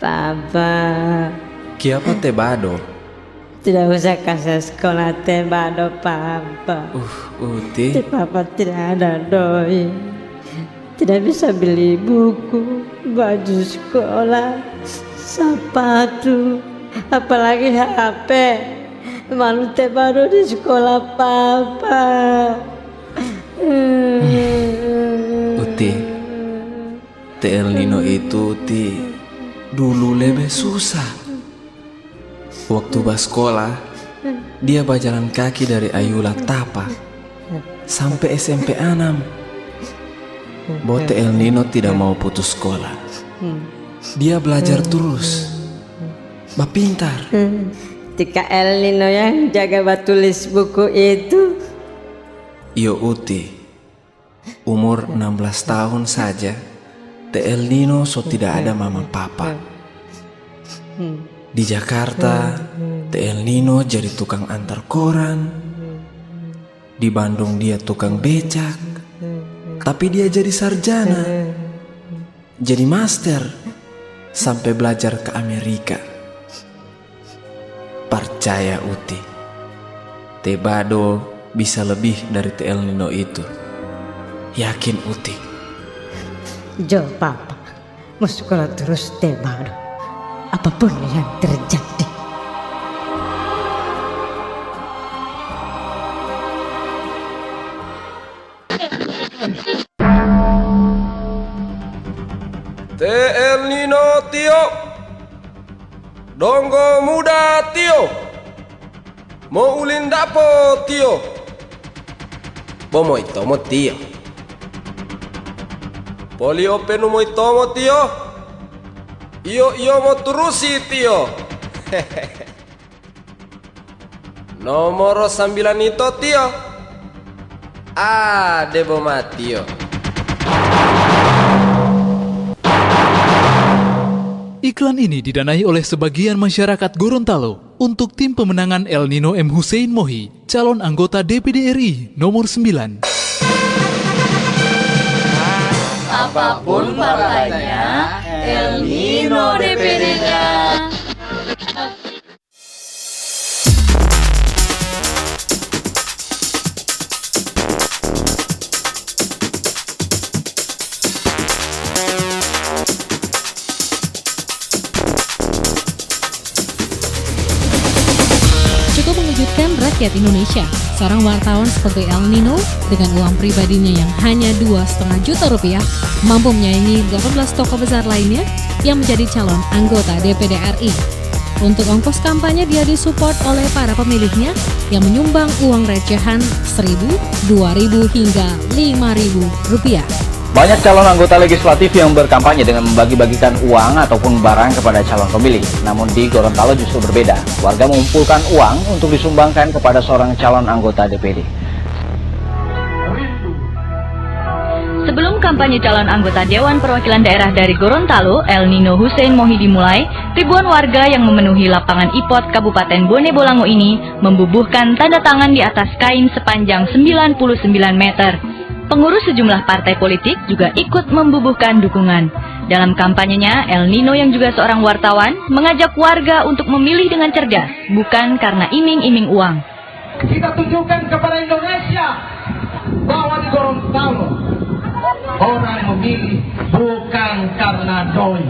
Papa, Chiapa te bado. tidak usah kasih sekolah tebado, Papa. Uti. Papa tidak ada doi. Tidak bisa beli buku, baju sekolah, sepatu, apalagi HP. Malu tebado di sekolah, Papa. Uti, te El Nino itu dulu lebih susah. Waktu sekolah, dia berjalan kaki dari Ayula Tapa sampai SMP 6. Bote El Nino tidak mau putus sekolah. Dia belajar terus, pintar. Tika El Nino yang jaga tulis buku itu. Yo Uti, umur 16 tahun saja, te El Nino tidak ada mama papa. Di Jakarta, te El Nino jadi tukang antar koran. Di Bandung dia tukang becak. Tapi dia jadi sarjana, jadi master, sampai belajar ke Amerika. Percaya Uti, te bado bisa lebih dari te El Nino itu. Yakin Uti. Jo, Papa, mau sekolah terus tebado. Apapun yang terjadi. Te El Nino Tio, Donggo Muda Tio, Mo ulin dapo Tio, Bomo itomo Tio, Polio penu mo itomo Tio, Iyo mo turusi Tio. Nomor 9 itu Tio. Debo Matio. Iklan ini didanai oleh sebagian masyarakat Gorontalo untuk tim pemenangan El Nino M. Hussein Mohi, calon anggota DPD RI nomor 9. Apapun partainya, El Nino DPD-nya. Cukup mengejutkan rakyat Indonesia. Seorang wartawan seperti El Nino dengan uang pribadinya yang hanya 2,5 juta rupiah mampu menyaingi 18 tokoh besar lainnya yang menjadi calon anggota DPD RI. Untuk ongkos kampanye dia disupport oleh para pemilihnya yang menyumbang uang recehan 1.000, 2.000 hingga 5.000 rupiah. Banyak calon anggota legislatif yang berkampanye dengan membagi-bagikan uang ataupun barang kepada calon pemilih. Namun di Gorontalo justru berbeda. Warga mengumpulkan uang untuk disumbangkan kepada seorang calon anggota DPD. Sebelum kampanye calon anggota Dewan Perwakilan Daerah dari Gorontalo, El Nino Hussein Mohi dimulai, ribuan warga yang memenuhi lapangan IPOT Kabupaten Bone Bolango ini membubuhkan tanda tangan di atas kain sepanjang 99 meter. Pengurus sejumlah partai politik juga ikut membubuhkan dukungan. Dalam kampanyenya, El Nino yang juga seorang wartawan mengajak warga untuk memilih dengan cerdas, bukan karena iming-iming uang. Kita tunjukkan kepada Indonesia bahwa di Gorontalo orang memilih bukan karena doi.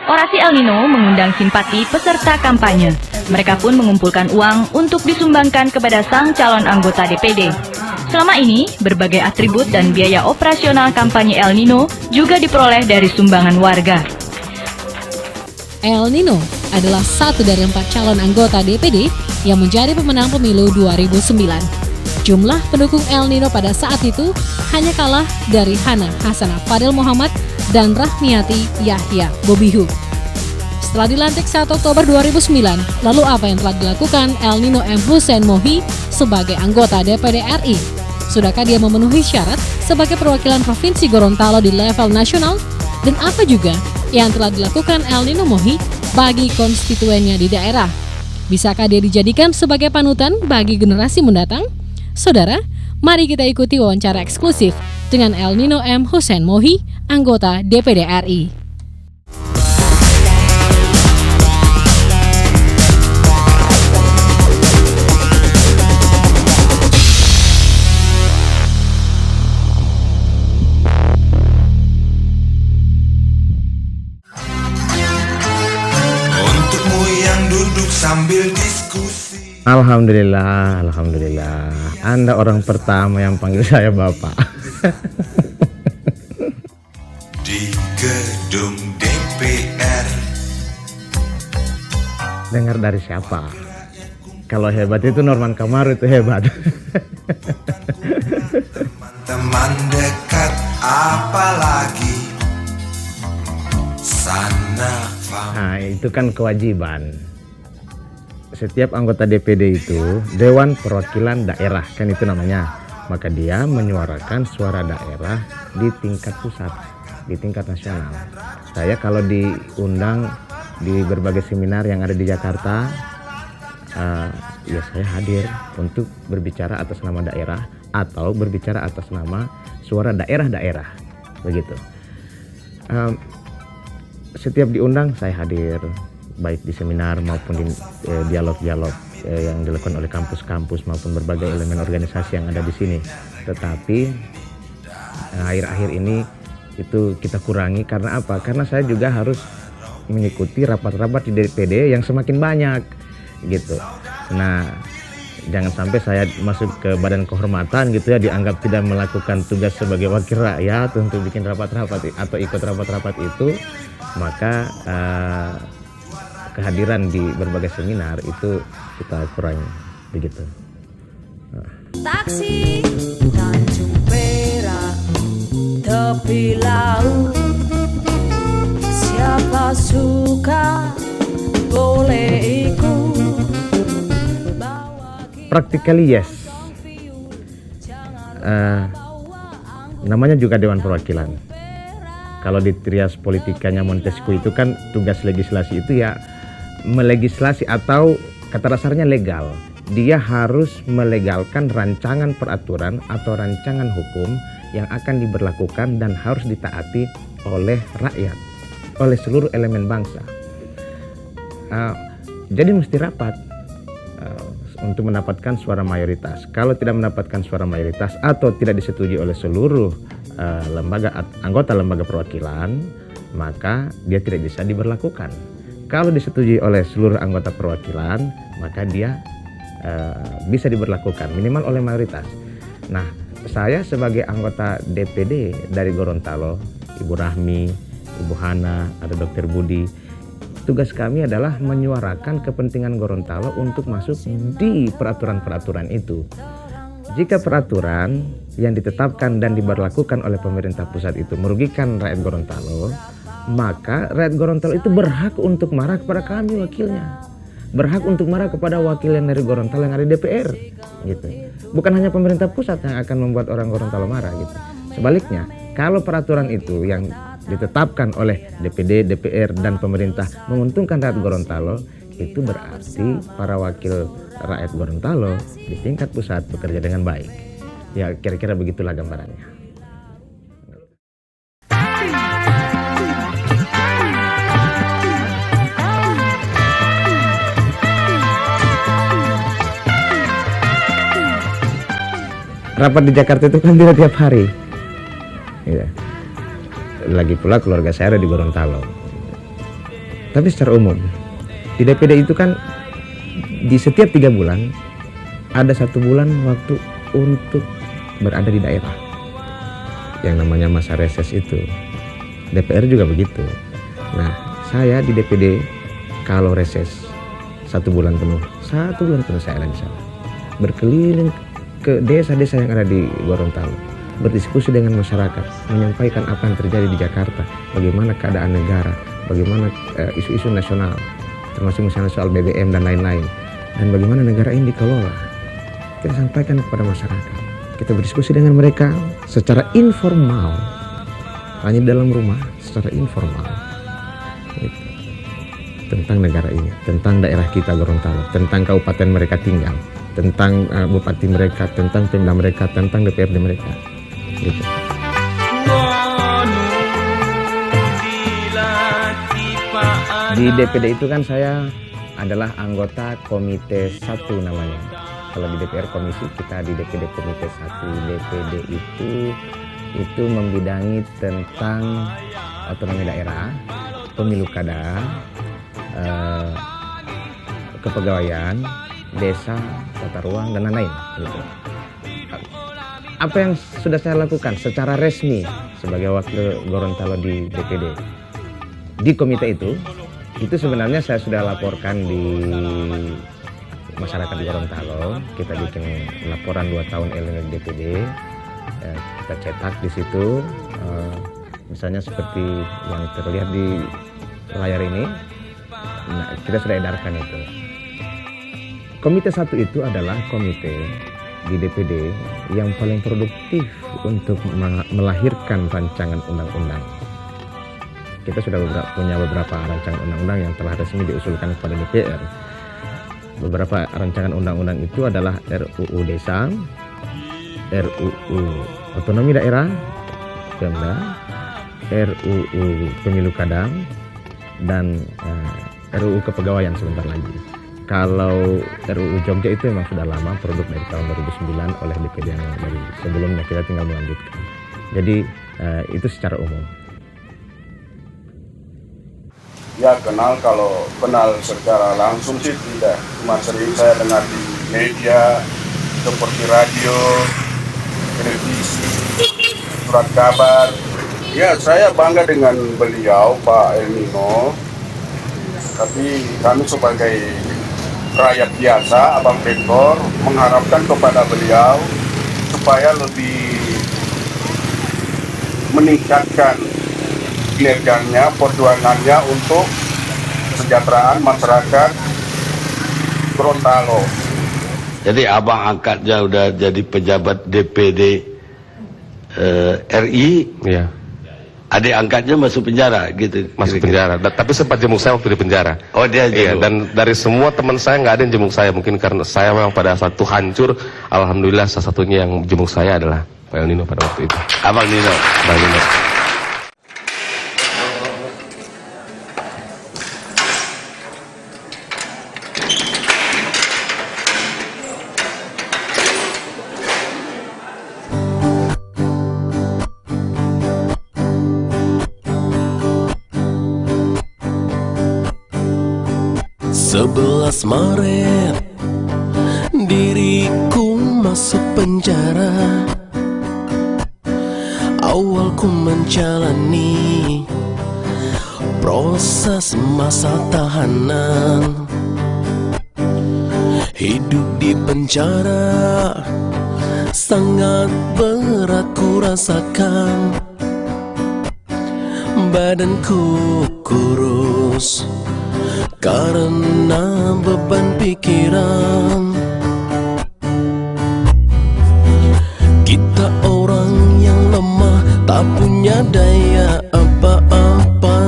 Orasi El Nino mengundang simpati peserta kampanye. Mereka pun mengumpulkan uang untuk disumbangkan kepada sang calon anggota DPD. Selama ini, berbagai atribut dan biaya operasional kampanye El Nino juga diperoleh dari sumbangan warga. El Nino adalah satu dari 4 calon anggota DPD yang menjadi pemenang pemilu 2009. Jumlah pendukung El Nino pada saat itu hanya kalah dari Hana Hasanah Fadil Muhammad dan Rahmiati Yahya Bobihu. Setelah dilantik 1 Oktober 2009, lalu apa yang telah dilakukan El Nino M. Hussein Mohi sebagai anggota DPD RI? Sudahkah dia memenuhi syarat sebagai perwakilan Provinsi Gorontalo di level nasional? Dan apa juga yang telah dilakukan El Nino Mohi bagi konstituennya di daerah? Bisakah dia dijadikan sebagai panutan bagi generasi mendatang? Saudara, mari kita ikuti wawancara eksklusif dengan El Nino M. Hussein Mohi, anggota DPD RI. Untukmu yang duduk sambil diskusi. Alhamdulillah. Anda orang pertama yang panggil saya Bapak. Di gedung DPR. Dengar dari siapa? Kalau hebat itu Norman Kamaru itu hebat. Teman dekat apalagi sana. Nah, itu kan kewajiban. Setiap anggota DPD itu Dewan Perwakilan Daerah, kan itu namanya. Maka dia menyuarakan suara daerah di tingkat pusat, di tingkat nasional. Saya kalau diundang di berbagai seminar yang ada di Jakarta, ya saya hadir untuk berbicara atas nama daerah atau berbicara atas nama suara daerah-daerah, begitu. Setiap diundang saya hadir, baik di seminar maupun di dialog-dialog yang dilakukan oleh kampus-kampus maupun berbagai elemen organisasi yang ada di sini. Tetapi akhir-akhir ini itu kita kurangi karena apa? Karena saya juga harus mengikuti rapat-rapat di DPD yang semakin banyak gitu. Nah, jangan sampai saya masuk ke badan kehormatan gitu ya, dianggap tidak melakukan tugas sebagai wakil rakyat untuk bikin rapat-rapat atau ikut rapat-rapat itu, maka kehadiran di berbagai seminar itu kita kurangi begitu. Taksi Tanjung Perak tepi laut, siapa suka boleh ikut. Practically yes. Namanya juga Dewan Perwakilan. Kalau di trias politikanya Montesquieu itu kan tugas legislasi itu ya melegislasi atau kata dasarnya legal. Dia harus melegalkan rancangan peraturan atau rancangan hukum yang akan diberlakukan dan harus ditaati oleh rakyat, oleh seluruh elemen bangsa. Jadi mesti rapat untuk mendapatkan suara mayoritas. Kalau tidak mendapatkan suara mayoritas atau tidak disetujui oleh seluruh anggota lembaga perwakilan, maka dia tidak bisa diberlakukan. Kalau disetujui oleh seluruh anggota perwakilan, maka dia bisa diberlakukan minimal oleh mayoritas. Nah, saya sebagai anggota DPD dari Gorontalo, Ibu Rahmi, Ibu Hana, ada Dr. Budi, tugas kami adalah menyuarakan kepentingan Gorontalo untuk masuk di peraturan-peraturan itu. Jika peraturan yang ditetapkan dan diberlakukan oleh pemerintah pusat itu merugikan rakyat Gorontalo, maka rakyat Gorontalo itu berhak untuk marah kepada kami wakilnya. Berhak untuk marah kepada wakil yang dari Gorontalo yang ada di DPR gitu. Bukan hanya pemerintah pusat yang akan membuat orang Gorontalo marah gitu. Sebaliknya, kalau peraturan itu yang ditetapkan oleh DPD, DPR dan pemerintah menguntungkan rakyat Gorontalo, itu berarti para wakil rakyat Gorontalo di tingkat pusat bekerja dengan baik. Ya kira-kira begitulah gambarannya. Rapat di Jakarta itu kan tidak tiap hari. Ya. Lagi pula keluarga saya ada di Gorontalo. Tapi secara umum di DPD itu kan di setiap 3 bulan ada 1 bulan waktu untuk berada di daerah. Yang namanya masa reses itu. DPR juga begitu. Nah, saya di DPD kalau reses 1 bulan penuh, 1 bulan penuh saya ada di sana. Berkeliling ke desa-desa yang ada di Gorontalo, berdiskusi dengan masyarakat, menyampaikan apa yang terjadi di Jakarta, bagaimana keadaan negara, bagaimana isu-isu nasional, termasuk misalnya soal BBM dan lain-lain, dan bagaimana negara ini dikelola. Kita sampaikan kepada masyarakat. Kita berdiskusi dengan mereka secara informal, hanya di dalam rumah, secara informal. Gitu. tentang negara ini, tentang daerah kita Gorontalo, tentang kabupaten mereka tinggal, tentang bupati mereka, tentang Pemda mereka, tentang DPRD mereka. Gitu. Di DPD itu kan saya adalah anggota Komite 1 namanya. Kalau di DPR komisi, kita di DPD Komite 1. DPD itu membidangi tentang otonomi daerah, pemilu kada, kepegawaian, desa, tata ruang, dan lain-lain. Gitu. Apa yang sudah saya lakukan secara resmi sebagai wakil Gorontalo di DPD, di komite itu sebenarnya saya sudah laporkan di masyarakat Gorontalo. Kita bikin laporan 2 tahun El Nino di DPD, kita cetak di situ, misalnya seperti yang terlihat di layar ini. Nah, kita sudah edarkan itu. Komite 1 itu adalah komite di DPD yang paling produktif untuk melahirkan rancangan undang-undang. Kita sudah punya beberapa rancangan undang-undang yang telah resmi diusulkan kepada DPR. Beberapa rancangan undang-undang itu adalah RUU Desa, RUU Otonomi Daerah, Pemda, RUU Pemilu Kada, dan RUU Kepegawaian sebentar lagi. Kalau RUU Jogja itu memang sudah lama, produk dari tahun 2009 oleh DPD yang dari sebelumnya, kita tinggal melanjutkan. Jadi itu secara umum. Ya kalau kenal secara langsung sih tidak, cuma sering saya dengar di media seperti radio, televisi, surat kabar. Ya saya bangga dengan beliau Pak El Nino, tapi kami sebagai rakyat biasa, abang rektor, mengharapkan kepada beliau supaya lebih meningkatkan kinerjanya, perjuangannya untuk kesejahteraan masyarakat Gorontalo. Jadi abang angkatnya udah jadi pejabat DPD RI, ya. Adik angkatnya masuk penjara gitu. Masuk penjara, tapi sempat jenguk saya waktu di penjara. Oh dia iya, jenguk. dan dari semua teman saya nggak ada yang jenguk saya, mungkin karena saya memang pada saat itu hancur. Alhamdulillah salah satunya yang jenguk saya adalah Pak El Nino pada waktu itu. Abang Nino. Bang Nino. Sebelas Maret diriku masuk penjara. Awal ku menjalani proses masa tahanan. Hidup di penjara sangat berat ku rasakan. Badanku kurus karena beban pikiran. Kita orang yang lemah, tak punya daya apa-apa,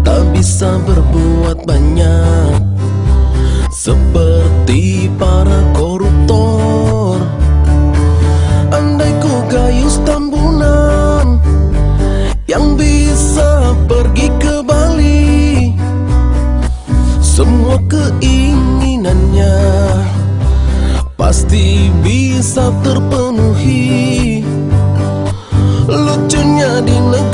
tak bisa berbuat banyak seperti para koruptor. Andai ku gayus tambunan yang bisa pergi ke Bali, semua keinginannya pasti bisa terpenuhi. Lucunya di negeri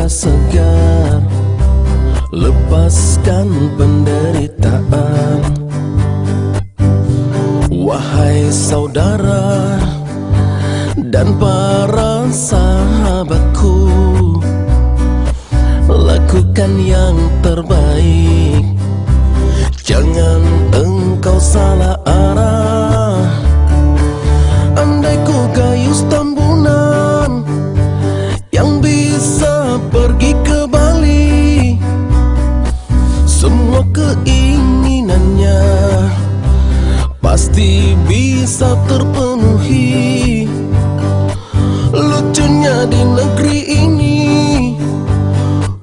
udara segar, lepaskan penderitaan. Wahai saudara dan para sahabatku, lakukan yang terbaik, jangan engkau salah arah. Andai ku gayus tambunan yang bisa pergi ke Bali, semua keinginannya pasti bisa terpenuhi. Lucunya di negeri ini,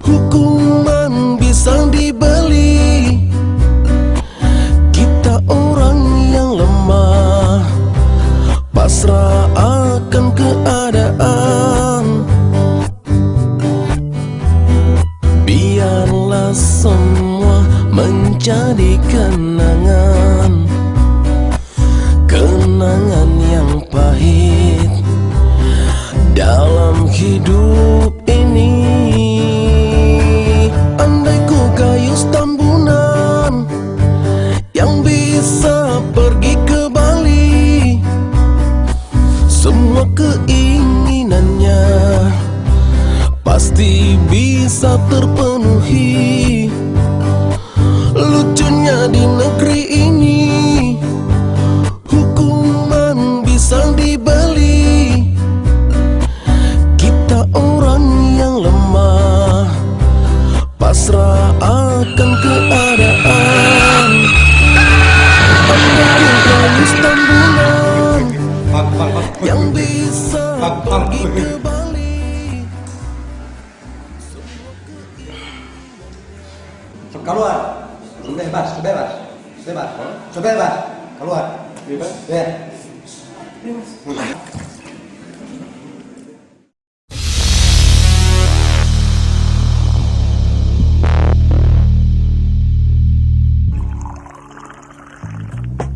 hukuman bisa dibeli. Kita orang yang lemah, pasrah akan keadaan. Biarlah semua menjadi kenangan, kenangan yang pahit dalam hidup ini. Andai ku gayus tambunan yang bisa pergi ke Bali, semua keinginannya pasti bisa terpenuhi. Lucunya di negeri ini, hukuman bisa dibeli. Kita orang yang lemah, pasrah akan keadaan. Andai ku gayus tambunan yang bisa pergi ke Bali. Keluar, bebas, bebas, bebas, bebas, keluar, bebas, ya.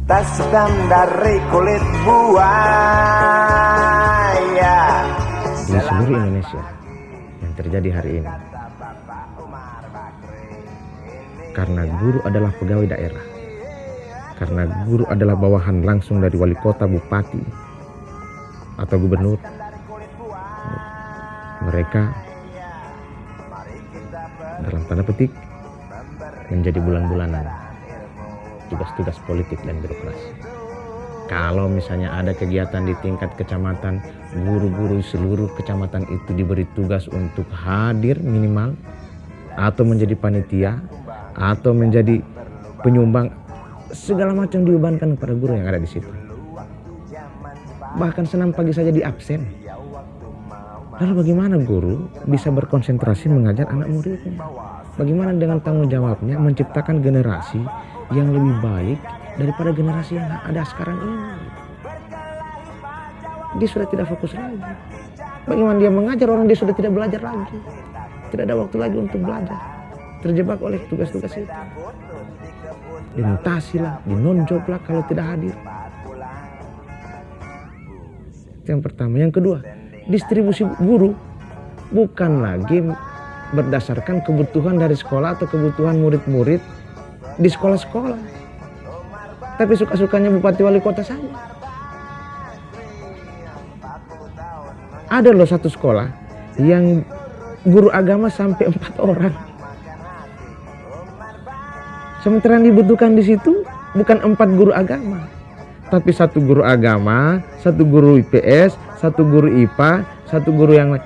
Tas hitam dari kulit buaya. Di seluruh Indonesia yang terjadi hari ini, karena guru adalah pegawai daerah, karena guru adalah bawahan langsung dari wali kota, bupati, atau gubernur, mereka dalam tanda petik menjadi bulan-bulanan tugas-tugas politik dan birokrasi. Kalau misalnya ada kegiatan di tingkat kecamatan, guru-guru seluruh kecamatan itu diberi tugas untuk hadir minimal, atau menjadi panitia, atau menjadi penyumbang, segala macam dibebankan kepada guru yang ada di situ. Bahkan senam pagi saja di absen. Lalu bagaimana guru bisa berkonsentrasi mengajar anak muridnya? Bagaimana dengan tanggung jawabnya menciptakan generasi yang lebih baik daripada generasi yang ada sekarang ini? Dia sudah tidak fokus lagi. Bagaimana dia mengajar orang dia sudah tidak belajar lagi? Tidak ada waktu lagi untuk belajar. Terjebak oleh tugas-tugas itu. Dimutasilah, dinonjoblah kalau tidak hadir. Itu yang pertama. Yang kedua, distribusi guru bukan lagi berdasarkan kebutuhan dari sekolah atau kebutuhan murid-murid di sekolah-sekolah, tapi suka-sukanya bupati wali kota saja. Ada loh satu sekolah yang guru agama sampai 4 orang. Sementara yang dibutuhkan di situ bukan 4 guru agama, tapi 1 guru agama, 1 guru IPS, 1 guru IPA, 1 guru yang lain.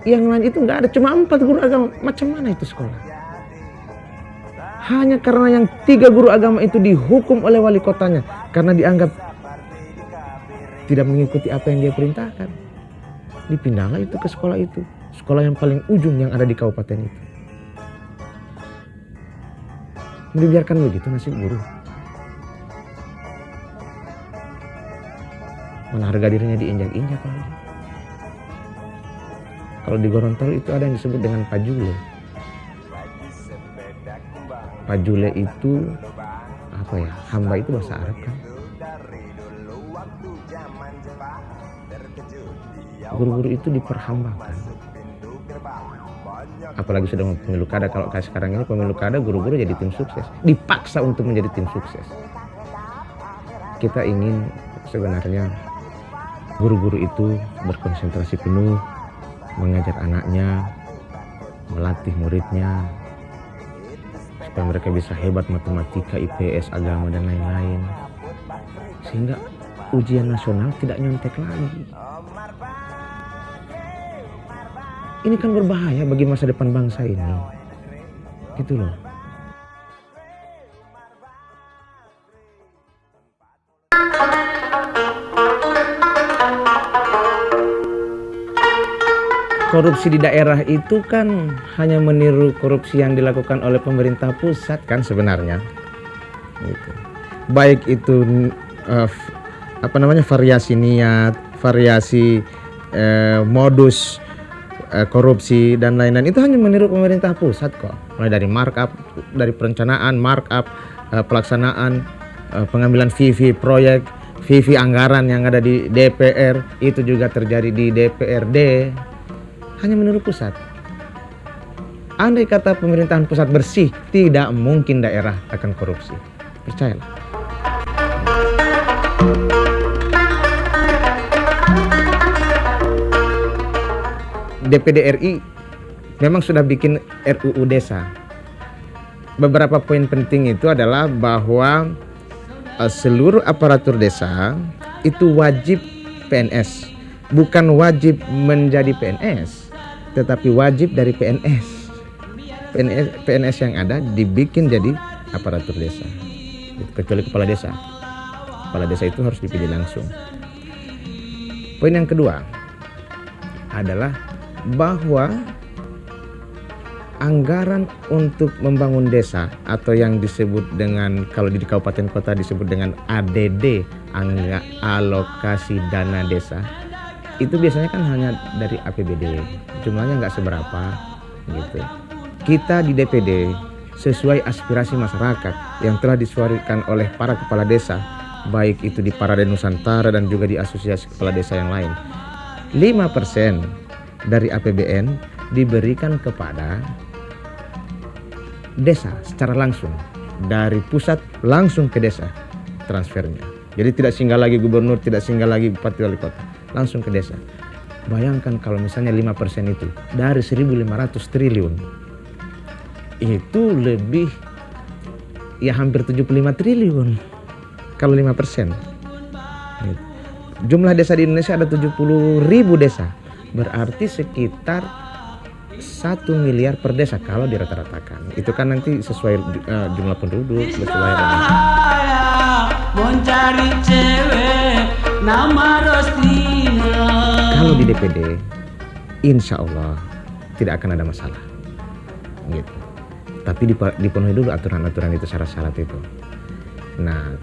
Yang lain itu nggak ada, cuma 4 guru agama. Macam mana itu sekolah? Hanya karena yang 3 guru agama itu dihukum oleh wali kotanya karena dianggap tidak mengikuti apa yang dia perintahkan. Dipindahlah itu ke sekolah itu, sekolah yang paling ujung yang ada di kabupaten itu. Dibiarkan begitu nasib guru. Mana harga dirinya diinjak-injak lagi. Kalau di Gorontalo itu ada yang disebut dengan pajule. Pajule itu apa ya? Hamba itu bahasa Arab kan. Guru-guru itu diperhambakan. Apalagi sudah mau pemilu kada. Kalau kayak sekarang ini pemilu kada, guru-guru jadi tim sukses, dipaksa untuk menjadi tim sukses. Kita ingin sebenarnya guru-guru itu berkonsentrasi penuh mengajar anaknya, melatih muridnya, supaya mereka bisa hebat matematika, IPS, agama, dan lain-lain. Sehingga ujian nasional tidak nyontek lagi. Ini kan berbahaya bagi masa depan bangsa ini. Gitu loh. Korupsi di daerah itu kan hanya meniru korupsi yang dilakukan oleh pemerintah pusat kan sebenarnya. Gitu. Baik itu variasi niat, variasi modus korupsi dan lain-lain, itu hanya meniru pemerintah pusat kok. Mulai dari markup, dari perencanaan, markup, pelaksanaan, pengambilan VV proyek, VV anggaran yang ada di DPR, itu juga terjadi di DPRD. Hanya meniru pusat. Andai kata pemerintahan pusat bersih, tidak mungkin daerah akan korupsi. Percayalah. DPD RI memang sudah bikin RUU desa. Beberapa poin penting itu adalah bahwa seluruh aparatur desa itu wajib PNS. Bukan wajib menjadi PNS, tetapi wajib dari PNS. PNS yang ada dibikin jadi aparatur desa. Kecuali kepala desa. Kepala desa itu harus dipilih langsung. Poin yang kedua adalah bahwa anggaran untuk membangun desa atau yang disebut dengan, kalau di kabupaten kota disebut dengan ADD, alokasi dana desa, itu biasanya kan hanya dari APBD, jumlahnya nggak seberapa gitu. Kita di DPD sesuai aspirasi masyarakat yang telah disuarakan oleh para kepala desa, baik itu di Parade Nusantara dan juga di asosiasi kepala desa yang lain, 5% dari APBN diberikan kepada desa secara langsung, dari pusat langsung ke desa transfernya. Jadi tidak singgah lagi gubernur, tidak singgah lagi bupati wali kota, langsung ke desa. Bayangkan kalau misalnya 5% itu dari 1.500 triliun, itu lebih, ya hampir 75 triliun kalau 5%. Jumlah desa di Indonesia ada 70.000 desa, berarti sekitar 1 miliar per desa kalau dirata-ratakan. Itu kan nanti sesuai jumlah penduduk, sesuai mencari cewek nama Rostina. Kalau di DPD, insya Allah tidak akan ada masalah, gitu. Tapi dipenuhi dulu aturan-aturan itu, syarat-syarat itu. Nah,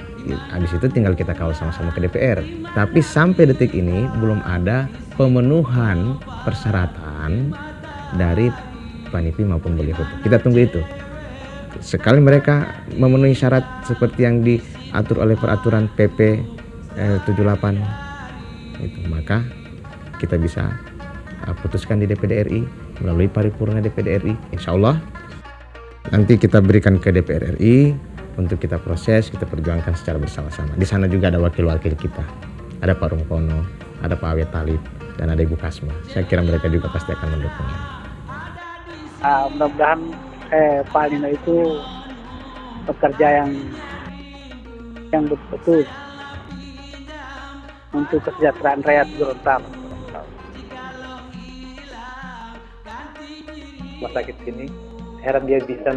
habis itu tinggal kita kawal sama-sama ke DPR. Tapi sampai detik ini belum ada pemenuhan persyaratan dari Panipi maupun Balihoto. Kita tunggu itu. Sekali mereka memenuhi syarat seperti yang diatur oleh peraturan PP 78 itu, maka kita bisa putuskan di DPD RI melalui paripurna DPD RI. Insya Allah nanti kita berikan ke DPR RI untuk kita proses, kita perjuangkan secara bersama-sama. Di sana juga ada wakil-wakil kita, ada Pak Rungkono, ada Pak Awet Talib, dan ada Ibu Kasma. Saya kira mereka juga pasti akan mendukung. Mudah-mudahan Pak Nino itu bekerja yang betul untuk kesejahteraan rakyat Gorontalo. Rumah sakit sini, heran dia bisa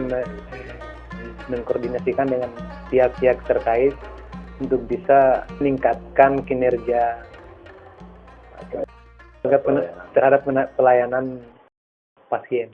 mengkoordinasikan dengan pihak-pihak terkait untuk bisa meningkatkan kinerja terhadap pelayanan pasien.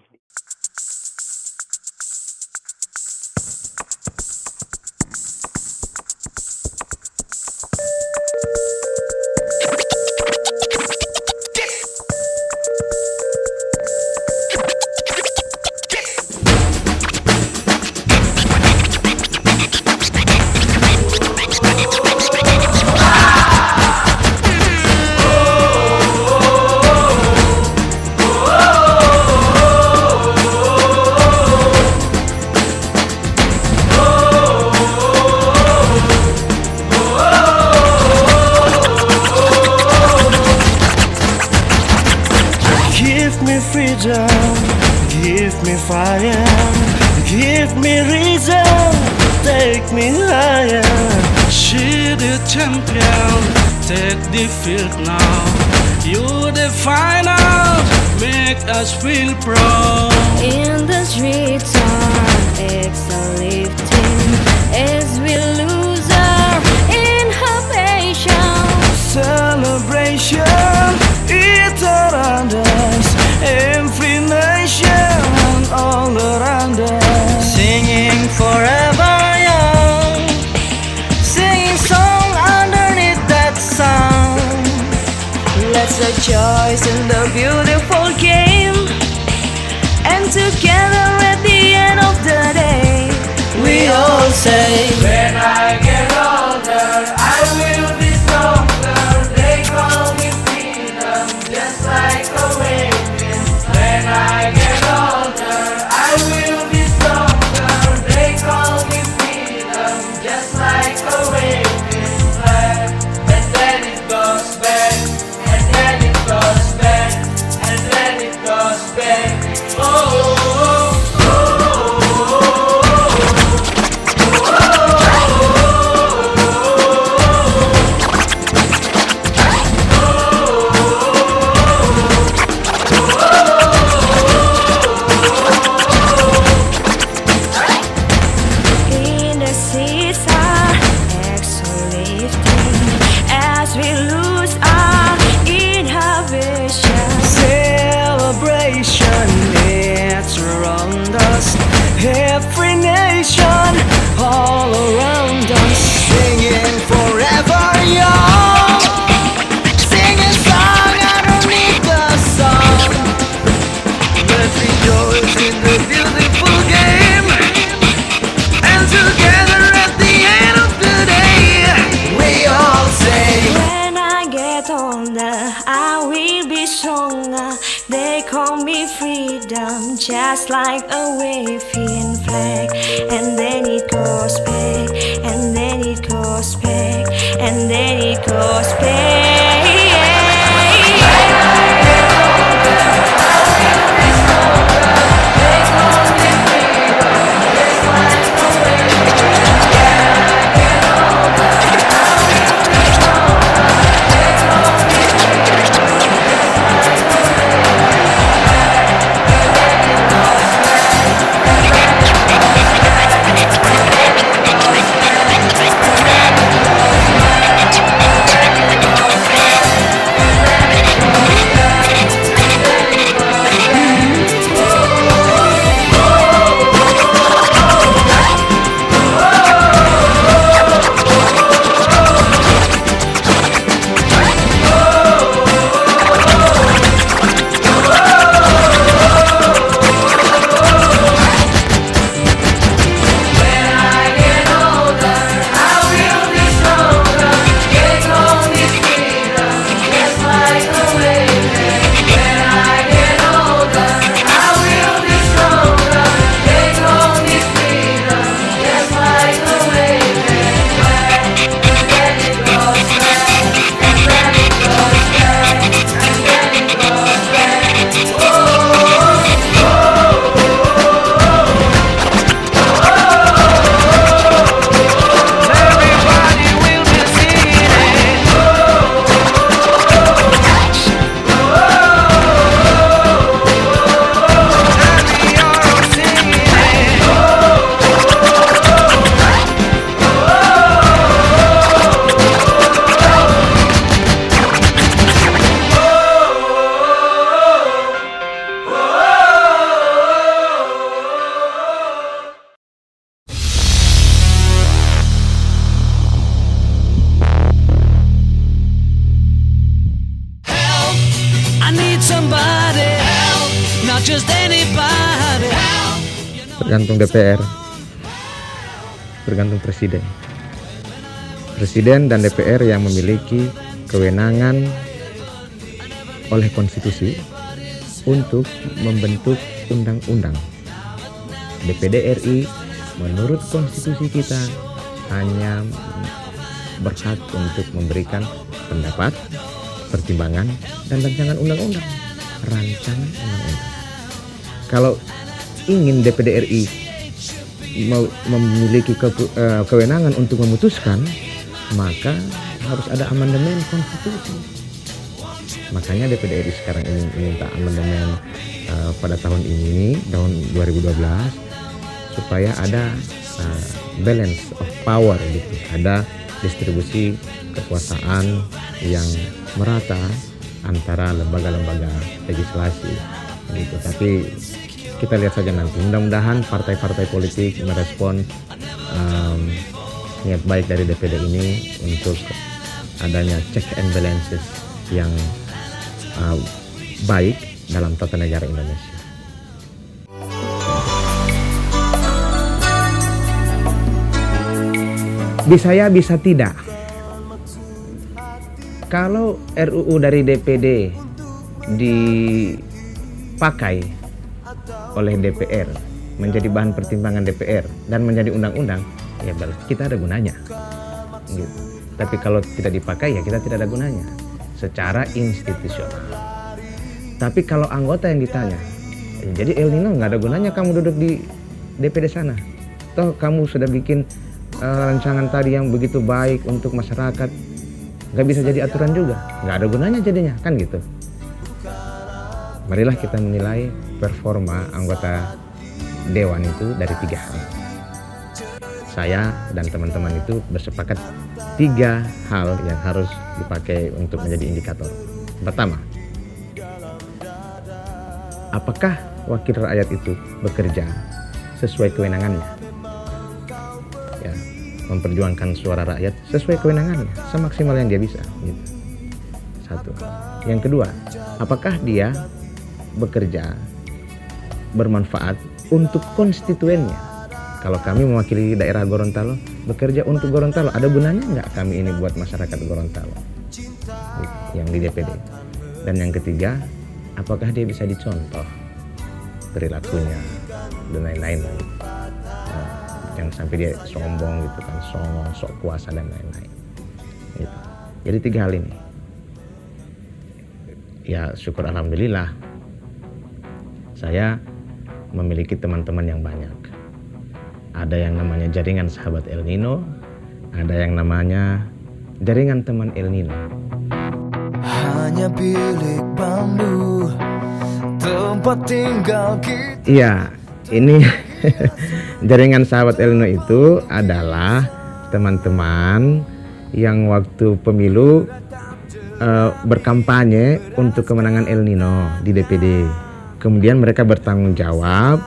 fire, give me reason, take me higher. She the champion, take the field now. You the final, make us feel proud. In the streets are exhalating as we lose our inhibition. Celebration, it's around us, every nation all around us. Singing forever young, singing song underneath that sun. Let's rejoice in the beautiful game, and together at the end of the day, we all say, when I get older, I will be stronger. They call me freedom, just like a waving. When I get older, I will be stronger. They call me freedom, just like a waving flag. And then it goes back, and then it goes back, and then it goes back. Oh. Every nation all around us, singing forever young, singing song underneath the sun. Let's rejoice in the beautiful game, and together at the end of the day, we all say, when I get older, I will be stronger. They call me freedom, just like a waving flag. And then it goes back, and then it goes back, and then it goes back. Tergantung DPR, tergantung presiden. Presiden dan DPR yang memiliki kewenangan oleh konstitusi untuk membentuk undang-undang. DPD RI menurut konstitusi kita hanya berhak untuk memberikan pendapat, pertimbangan, dan rancangan undang-undang. Kalau ingin DPD RI memiliki kewenangan untuk memutuskan, maka harus ada amandemen konstitusi. Makanya DPD RI sekarang ini minta amandemen pada tahun ini, tahun 2012, supaya ada balance of power gitu, ada distribusi kekuasaan yang merata antara lembaga-lembaga legislasi gitu. Tapi kita lihat saja nanti, mudah-mudahan partai-partai politik merespon niat baik dari DPD ini untuk adanya check and balances yang baik dalam tata negara Indonesia. Bisa ya, bisa tidak. Kalau RUU dari DPD dipakai oleh DPR menjadi bahan pertimbangan DPR dan menjadi undang-undang, ya berarti kita ada gunanya. Gitu. Tapi kalau tidak dipakai, ya kita tidak ada gunanya secara institusional. Tapi kalau anggota yang ditanya, jadi El Nino nggak ada gunanya kamu duduk di DPD sana. Toh kamu sudah bikin rancangan tadi yang begitu baik untuk masyarakat, nggak bisa jadi aturan juga, nggak ada gunanya jadinya, kan gitu. Marilah kita menilai performa anggota Dewan itu dari 3 hal. Saya dan teman-teman itu bersepakat 3 hal yang harus dipakai untuk menjadi indikator. Pertama, apakah wakil rakyat itu bekerja sesuai kewenangannya? Ya, memperjuangkan suara rakyat sesuai kewenangannya, semaksimal yang dia bisa. Gitu. 1. Yang kedua, apakah dia bekerja bermanfaat untuk konstituennya? Kalau kami mewakili daerah Gorontalo, bekerja untuk Gorontalo, ada gunanya nggak kami ini buat masyarakat Gorontalo yang di DPD? Dan yang ketiga, apakah dia bisa dicontoh perilakunya dan lain-lain? Jangan sampai dia sombong gitu kan, songong, sok kuasa dan lain-lain. Gitu. Jadi 3 hal ini. Ya syukur alhamdulillah, saya memiliki teman-teman yang banyak. Ada yang namanya jaringan sahabat El Nino, ada yang namanya jaringan teman El Nino. Hanya bilik bambu tempat tinggal kita. Iya, ini jaringan sahabat El Nino itu adalah teman-teman yang waktu pemilu berkampanye untuk kemenangan El Nino di DPD. Kemudian mereka bertanggung jawab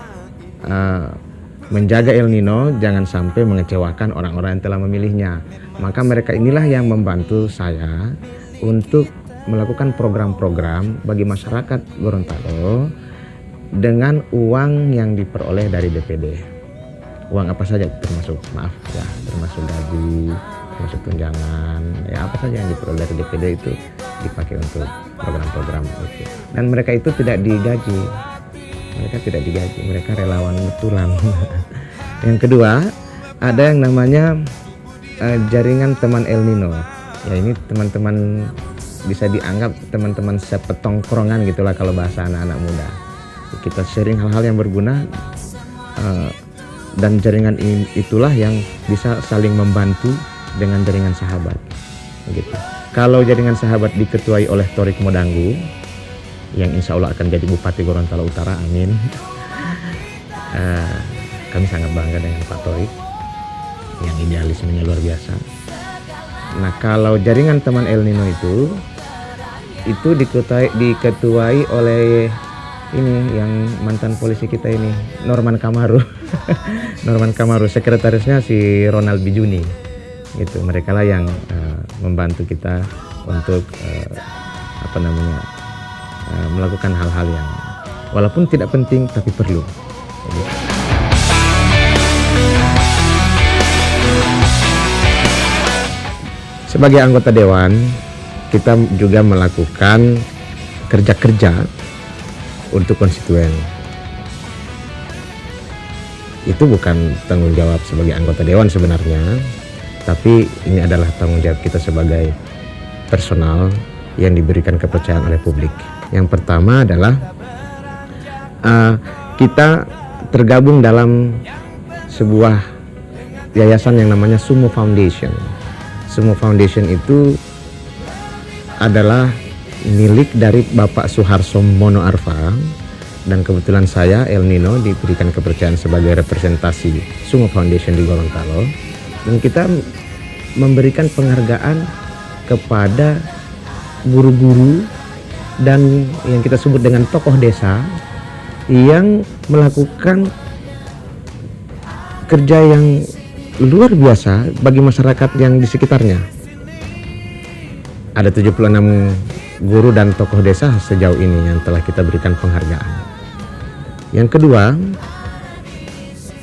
menjaga El Nino jangan sampai mengecewakan orang-orang yang telah memilihnya. Maka mereka inilah yang membantu saya untuk melakukan program-program bagi masyarakat Gorontalo dengan uang yang diperoleh dari DPD. Uang apa saja termasuk, termasuk gaji, termasuk tunjangan, ya apa saja yang diperoleh dari DPD itu dipakai untuk program-program itu. Dan mereka itu tidak digaji. Mereka relawan betulan. Yang kedua, ada yang namanya jaringan teman El Nino. Ya ini teman-teman, bisa dianggap teman-teman sepetongkrongan gitulah kalau bahasa anak-anak muda. Kita sharing hal-hal yang berguna, dan jaringan itulah yang bisa saling membantu dengan jaringan sahabat. Gitu. Kalau jaringan sahabat diketuai oleh Torik Modanggu, yang insya Allah akan jadi Bupati Gorontalo Utara, amin. Kami sangat bangga dengan Pak Torik, yang idealismenya luar biasa. Nah kalau jaringan teman El Nino itu diketuai oleh ini yang mantan polisi kita ini, Norman Kamaru. Norman Kamaru, sekretarisnya si Ronald Bijuni. Gitu, mereka lah yang membantu kita untuk melakukan hal-hal yang walaupun tidak penting tapi perlu. Jadi, sebagai anggota dewan, kita juga melakukan kerja-kerja untuk konstituen. Itu bukan tanggung jawab sebagai anggota dewan sebenarnya, tapi ini adalah tanggung jawab kita sebagai personal yang diberikan kepercayaan oleh publik. Yang pertama adalah kita tergabung dalam sebuah yayasan yang namanya Sumo Foundation. Sumo Foundation itu adalah milik dari Bapak Suharso Mono Arfa, dan kebetulan saya El Nino diberikan kepercayaan sebagai representasi Sumo Foundation di Gorontalo, dan kita memberikan penghargaan kepada guru-guru dan yang kita sebut dengan tokoh desa yang melakukan kerja yang luar biasa bagi masyarakat yang di sekitarnya. Ada 76 guru dan tokoh desa sejauh ini yang telah kita berikan penghargaan. Yang kedua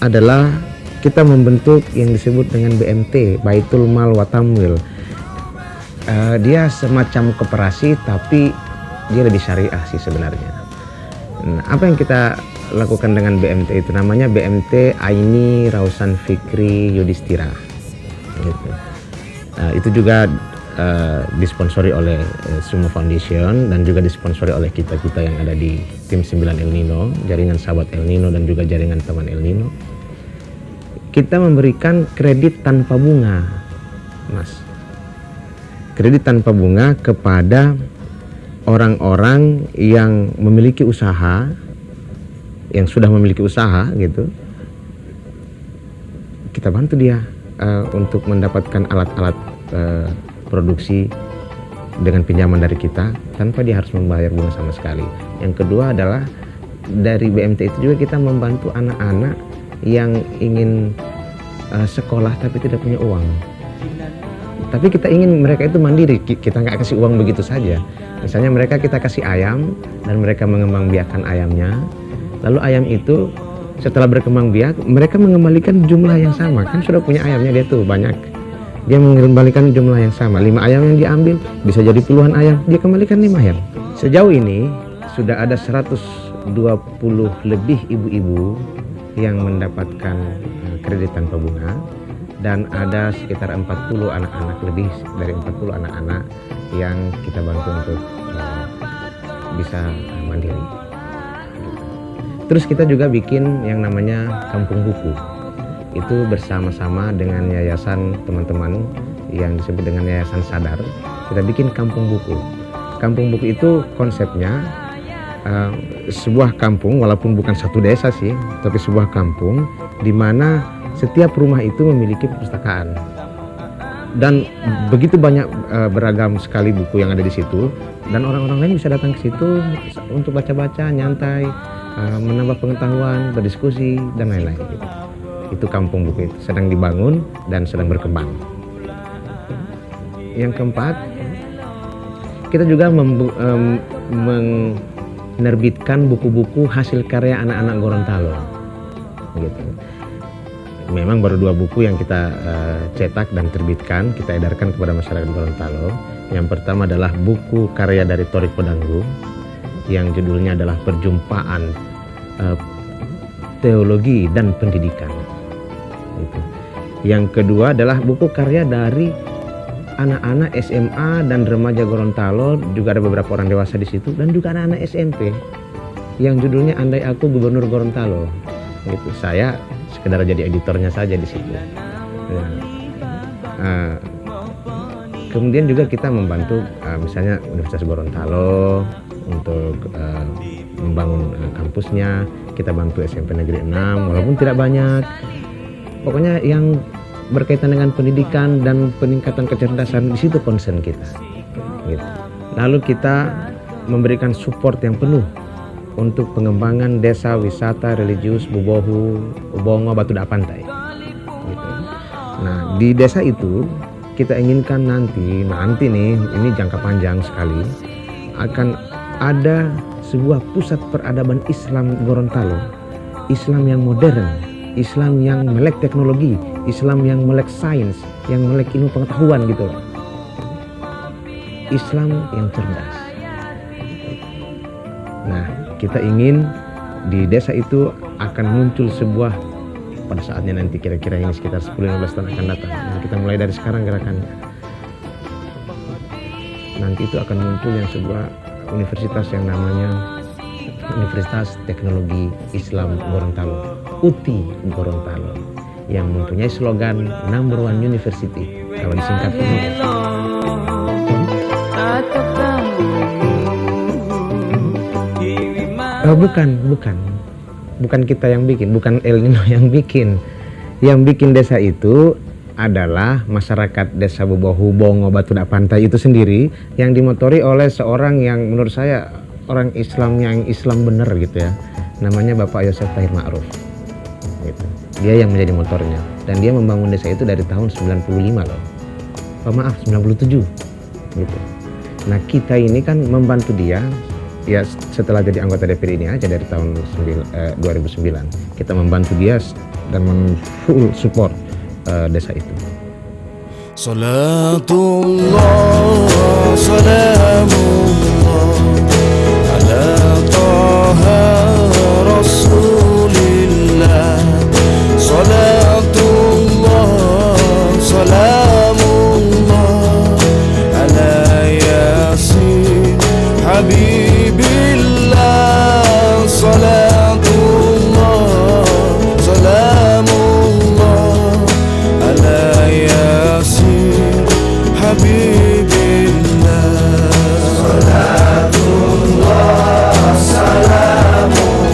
adalah kita membentuk yang disebut dengan BMT, Baitul Mal wa Tamwil. Dia semacam koperasi tapi dia lebih syariah sih sebenarnya. Nah, apa yang kita lakukan dengan BMT itu namanya BMT Aini Rausan Fikri Yudhistira. Gitu. Itu juga disponsori oleh Sumo Foundation dan juga disponsori oleh kita-kita yang ada di tim 9 El Nino, jaringan sahabat El Nino dan juga jaringan teman El Nino. Kita memberikan kredit tanpa bunga, Mas. Kredit tanpa bunga kepada orang-orang yang memiliki usaha, yang sudah memiliki usaha gitu. Kita bantu dia untuk mendapatkan alat-alat produksi dengan pinjaman dari kita tanpa dia harus membayar bunga sama sekali. Yang kedua adalah dari BMT itu juga kita membantu anak-anak yang ingin sekolah tapi tidak punya uang. Tapi kita ingin mereka itu mandiri, kita nggak kasih uang begitu saja. Misalnya mereka kita kasih ayam dan mereka mengembangbiakan ayamnya, lalu ayam itu setelah berkembang biak mereka mengembalikan jumlah yang sama, kan sudah punya ayamnya dia tuh banyak. Dia mengembalikan jumlah yang sama, 5 ayam yang diambil bisa jadi puluhan ayam, dia kembalikan 5 ayam. Sejauh ini sudah ada 120 lebih ibu-ibu yang mendapatkan kredit tanpa bunga, dan ada sekitar 40 anak-anak, lebih dari 40 anak-anak yang kita bantu untuk bisa mandiri. Terus kita juga bikin yang namanya kampung buku. Itu bersama-sama dengan yayasan teman-teman yang disebut dengan Yayasan Sadar, kita bikin kampung buku. Kampung buku itu konsepnya sebuah kampung, walaupun bukan satu desa sih, tapi sebuah kampung di mana setiap rumah itu memiliki perpustakaan. Dan begitu banyak beragam sekali buku yang ada di situ, dan orang-orang lain bisa datang ke situ untuk baca-baca, nyantai, menambah pengetahuan, berdiskusi dan lain-lain gitu. Itu kampung buku itu sedang dibangun dan sedang berkembang. Yang keempat, kita juga menerbitkan buku-buku hasil karya anak-anak Gorontalo gitu. Memang baru 2 buku yang kita cetak dan terbitkan, kita edarkan kepada masyarakat Gorontalo. Yang pertama adalah buku karya dari Torik Pedanggu yang judulnya adalah Perjumpaan Teologi dan Pendidikan. Gitu. Yang kedua adalah buku karya dari anak-anak SMA dan remaja Gorontalo, juga ada beberapa orang dewasa di situ, dan juga anak-anak SMP yang judulnya Andai Aku Gubernur Gorontalo. Gitu. Saya sekedar jadi editornya saja di situ. Kemudian juga kita membantu misalnya Universitas Gorontalo untuk membangun kampusnya. Kita bantu SMP Negeri 6 walaupun tidak banyak. Pokoknya yang berkaitan dengan pendidikan dan peningkatan kecerdasan, di situ concern kita. Gitu. Lalu kita memberikan support yang penuh untuk pengembangan desa wisata religius Bubohu, Ubongo, Batu Dak Pantai. Gitu. Nah, di desa itu kita inginkan nanti nih, ini jangka panjang sekali, akan ada sebuah pusat peradaban Islam Gorontalo, Islam yang modern, Islam yang melek teknologi, Islam yang melek sains, yang melek ilmu pengetahuan gitu. Islam yang cerdas. Nah, kita ingin di desa itu akan muncul sebuah, pada saatnya nanti kira-kira ini sekitar 10-15 tahun akan datang. Dan kita mulai dari sekarang gerakannya. Nanti itu akan muncul yang sebuah universitas yang namanya Universitas Teknologi Islam Gorontalo. UTI Gorontalo yang mempunyai slogan Number One University. Kalau disingkat ini. Bukan kita yang bikin, bukan El Nino yang bikin. Yang bikin desa itu adalah masyarakat desa Bubohu, Bongo, Batu Dak Pantai itu sendiri, yang dimotori oleh seorang yang menurut saya orang Islam yang Islam bener gitu ya, namanya Bapak Yosef Tahir Ma'ruf gitu. Dia yang menjadi motornya, dan dia membangun desa itu dari tahun 95 loh, oh maaf 97 gitu. Nah kita ini kan membantu dia ya, setelah jadi anggota DPD ini aja dari tahun 2009 kita membantu dia dan full support desa itu. Salatullah salamullah ala taha rasulillah. Salatullah salamullah ala yasin habibillah. Salatullah salamullah ala yasin habibillah. Salatullah salamullah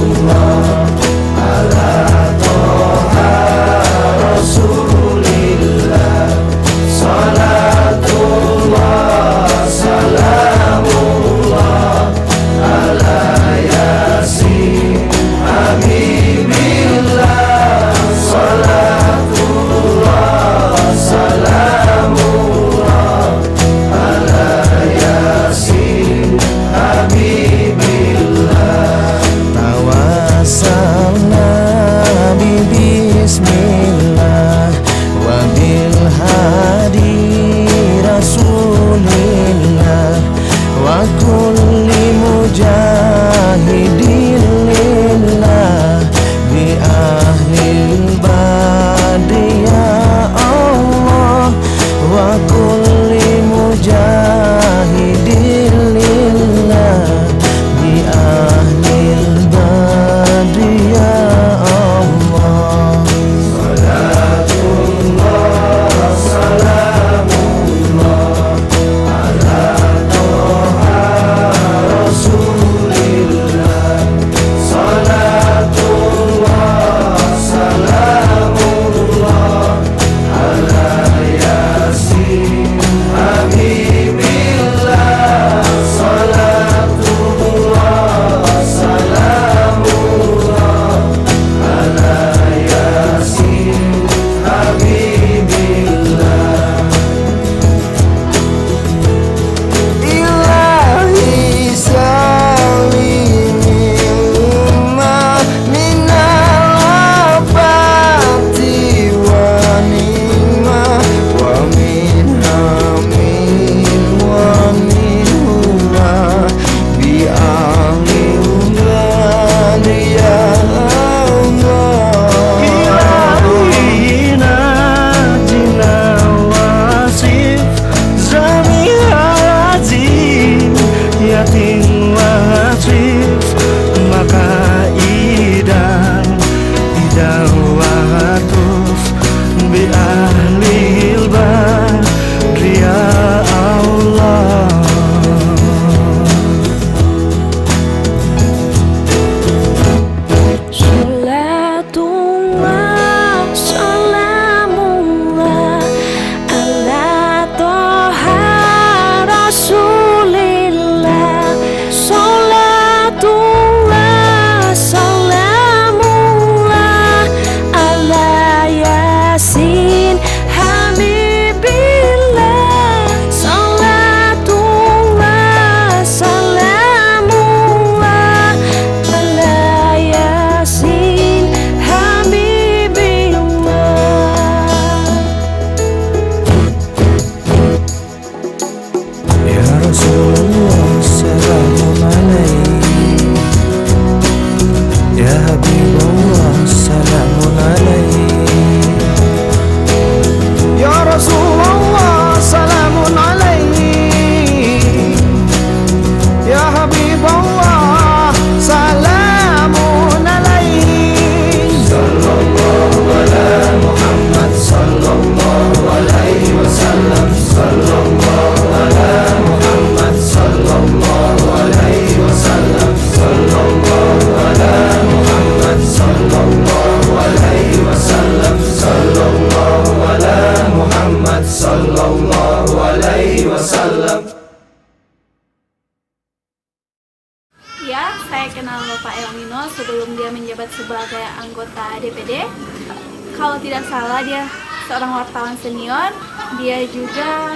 kalau tidak salah dia seorang wartawan senior, dia juga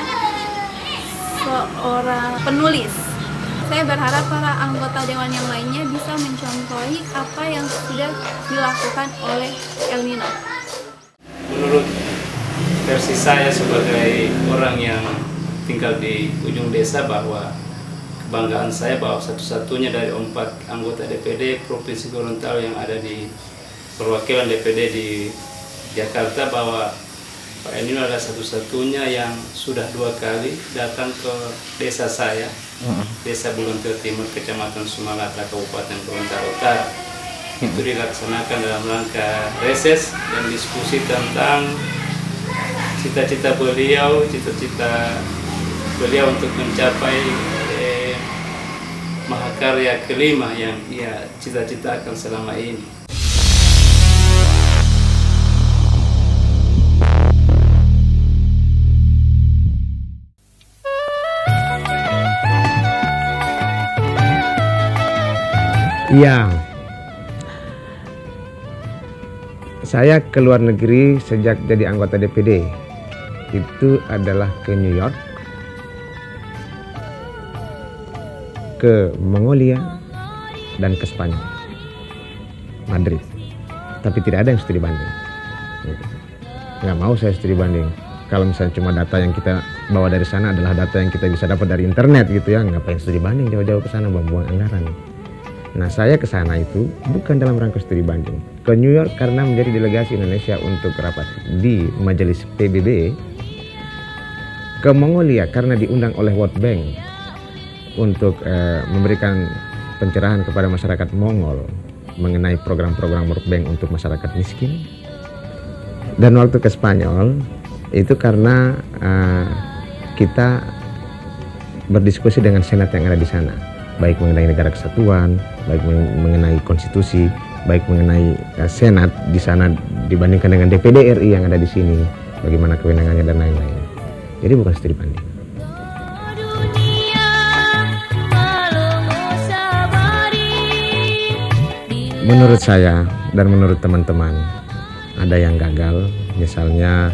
seorang penulis. Saya berharap para anggota dewan yang lainnya bisa mencontohi apa yang sudah dilakukan oleh El Nino. Menurut versi saya sebagai orang yang tinggal di ujung desa, bahwa kebanggaan saya bahwa satu-satunya dari 4 anggota DPD Provinsi Gorontalo yang ada di perwakilan DPD di Jakarta, bahwa Pak El Nino adalah satu-satunya yang sudah 2 kali datang ke desa saya, Desa Bulontir Timur, Kecamatan Sumalatra, Kabupaten Gorontalo Utara. Itu dilaksanakan dalam rangka reses dan diskusi tentang cita-cita beliau untuk mencapai mahakarya kelima yang ia cita-citakan selama ini. Iya, saya ke luar negeri sejak jadi anggota DPD. Itu adalah ke New York, ke Mongolia, dan ke Spanyol, Madrid. Tapi tidak ada yang studi banding. Nggak mau saya studi banding. Kalau misalnya cuma data yang kita bawa dari sana adalah data yang kita bisa dapat dari internet gitu ya, ngapain studi banding jauh-jauh ke sana, buang-buang anggaran. Nah, saya ke sana itu bukan dalam rangka studi banding. Ke New York karena menjadi delegasi Indonesia untuk rapat di majelis PBB. Ke Mongolia karena diundang oleh World Bank untuk memberikan pencerahan kepada masyarakat Mongol mengenai program-program World Bank untuk masyarakat miskin. Dan waktu ke Spanyol itu karena kita berdiskusi dengan senat yang ada di sana, baik mengenai negara kesatuan, baik mengenai konstitusi, baik mengenai senat di sana dibandingkan dengan DPD RI yang ada di sini, bagaimana kewenangannya dan lain-lain. Jadi bukan studi banding. Menurut saya dan menurut teman-teman, ada yang gagal, misalnya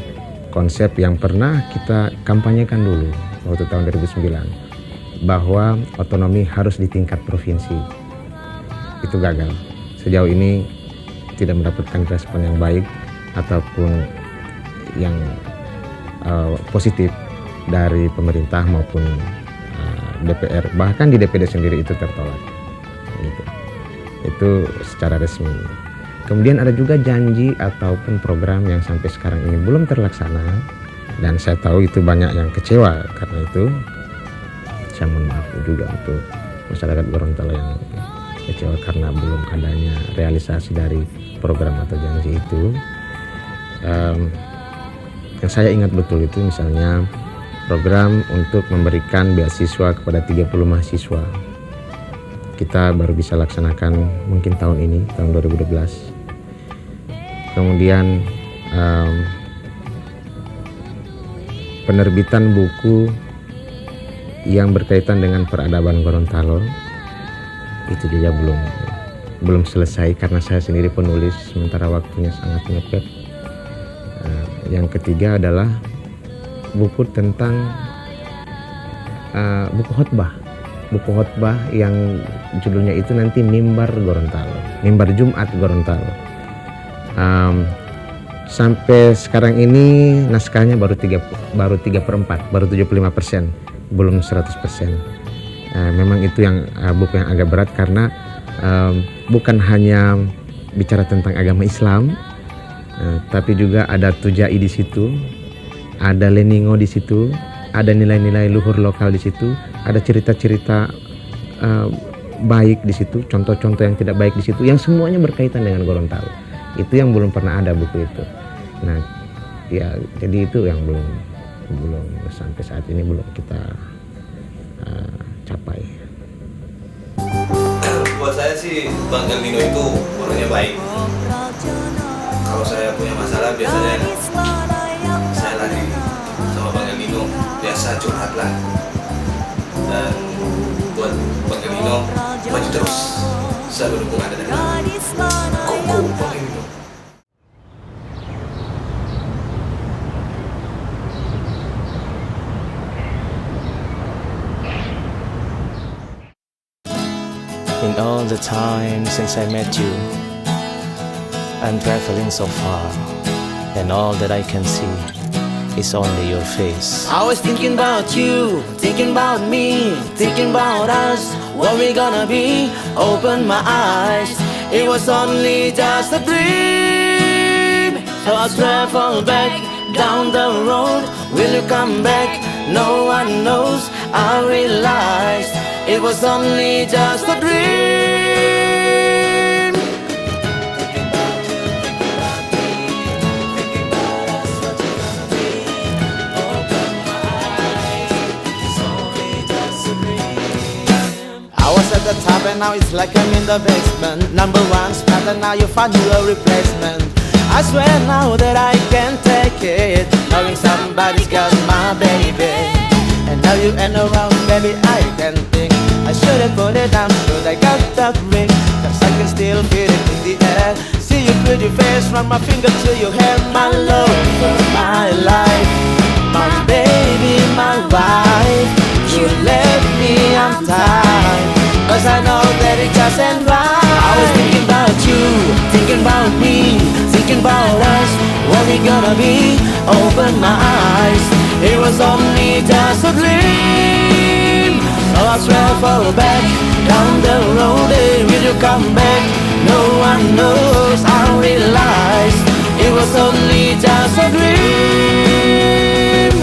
konsep yang pernah kita kampanyekan dulu waktu tahun 2009, bahwa otonomi harus di tingkat provinsi. Itu gagal. Sejauh ini tidak mendapatkan respon yang baik ataupun yang positif dari pemerintah maupun DPR. Bahkan di DPD sendiri itu tertolak. Gitu. Itu secara resmi. Kemudian ada juga janji ataupun program yang sampai sekarang ini belum terlaksana, dan saya tahu itu banyak yang kecewa karena itu. Saya mohon maaf juga untuk masyarakat Gorontalo yang kecewa karena belum adanya realisasi dari program atau janji itu. Yang saya ingat betul itu misalnya program untuk memberikan beasiswa kepada 30 mahasiswa. Kita baru bisa laksanakan mungkin tahun ini, tahun 2012. Kemudian penerbitan buku yang berkaitan dengan peradaban Gorontalo itu juga belum selesai karena saya sendiri penulis, sementara waktunya sangat mepet. Yang ketiga adalah buku tentang buku khotbah yang judulnya itu nanti Mimbar Gorontalo, Mimbar Jumat Gorontalo. Sampai sekarang ini naskahnya baru 3/4, baru 75%, belum 100%. Memang itu yang buku yang agak berat karena bukan hanya bicara tentang agama Islam, tapi juga ada Tujai di situ, ada Leningo di situ, ada nilai-nilai luhur lokal di situ, ada cerita-cerita baik di situ, contoh-contoh yang tidak baik di situ, yang semuanya berkaitan dengan Gorontalo. Itu yang belum pernah ada buku itu. Nah, ya jadi itu yang belum sampai saat ini belum kita capai. Buat saya sih Bang El Nino itu orangnya baik. Kalau saya punya masalah biasanya saya lari sama Bang El Nino, biasa curhat lah. Dan buat Bang El Nino maju terus, selalu dukung Anda dan Koko Bang El Nino. all the time since I met you. I'm traveling so far, and all that I can see is only your face. I was thinking about you, thinking about me, thinking about us, what we gonna be. Open my eyes, it was only just a dream. So I'll travel back down the road. Will you come back? No one knows. I realized it was only just a dream. I was at the top and now it's like I'm in the basement. Number one spot and now you find you a replacement. I swear now that I can't take it, knowing somebody's got my baby. And now you end around, baby, I can think I should've put it down, should I got that ring? Cause I can still feel it in the air. See your pretty face from my finger to your hair. My love, my life, my baby, my wife. You left me on time, cause I know that it just ain't right. I was thinking about you, thinking about me, thinking about us, what we gonna be. Open my eyes, it was only just a dream. So I travel back down the road, will you come back? No one knows. I realized it was only just a dream.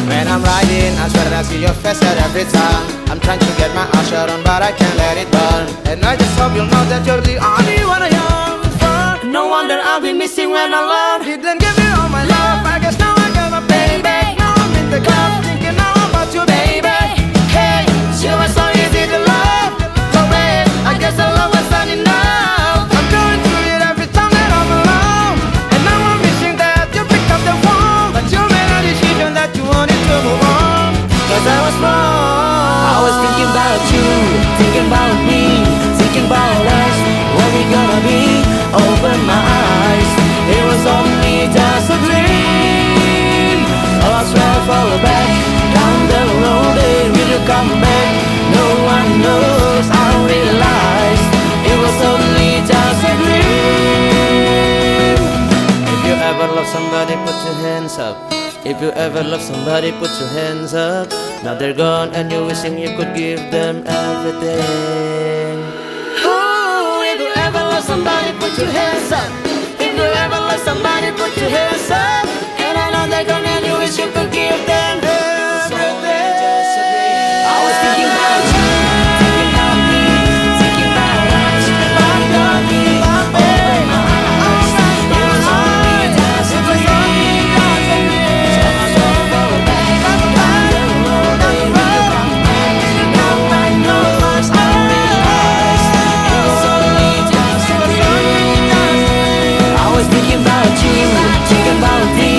When I'm riding, I swear that I see your face at every time. I'm trying to get my eyes shut on, but I can't let it burn. And I just hope you'll know that you're the only one I yearn for. No wonder I'll be missing when I'm alone. Didn't give you all my love, I guess now I got my baby. Now I'm in the club, thinking now about you, baby. Hey, you were so easy to love. So wait, I guess the love was not enough. I'm going through it every time that I'm alone. And now I'm wishing that you picked up the phone, but you made a decision that you wanted to move on. Cause I was wrong. I was thinking about you, thinking about me, thinking about us, what we gonna be. Open my eyes, it was only just a dream. So I travel back down the road, will you come back? No one knows. I realized it was only just a dream. If you ever love somebody, put your hands up. If you ever love somebody, put your hands up. Now they're gone and you're wishing you could give them everything. Ooh, if you ever love somebody, put your hands up. If you ever love somebody, put your hands up. And I know they're gone and you wish you could give them everything. I was thinking about you, thinking about me, thinking about us, about me, open my eyes. It was only just a dream. So I travel back down the road, will you come back? No one knows. I realized it was only just a dream. I was thinking about you, thinking about me,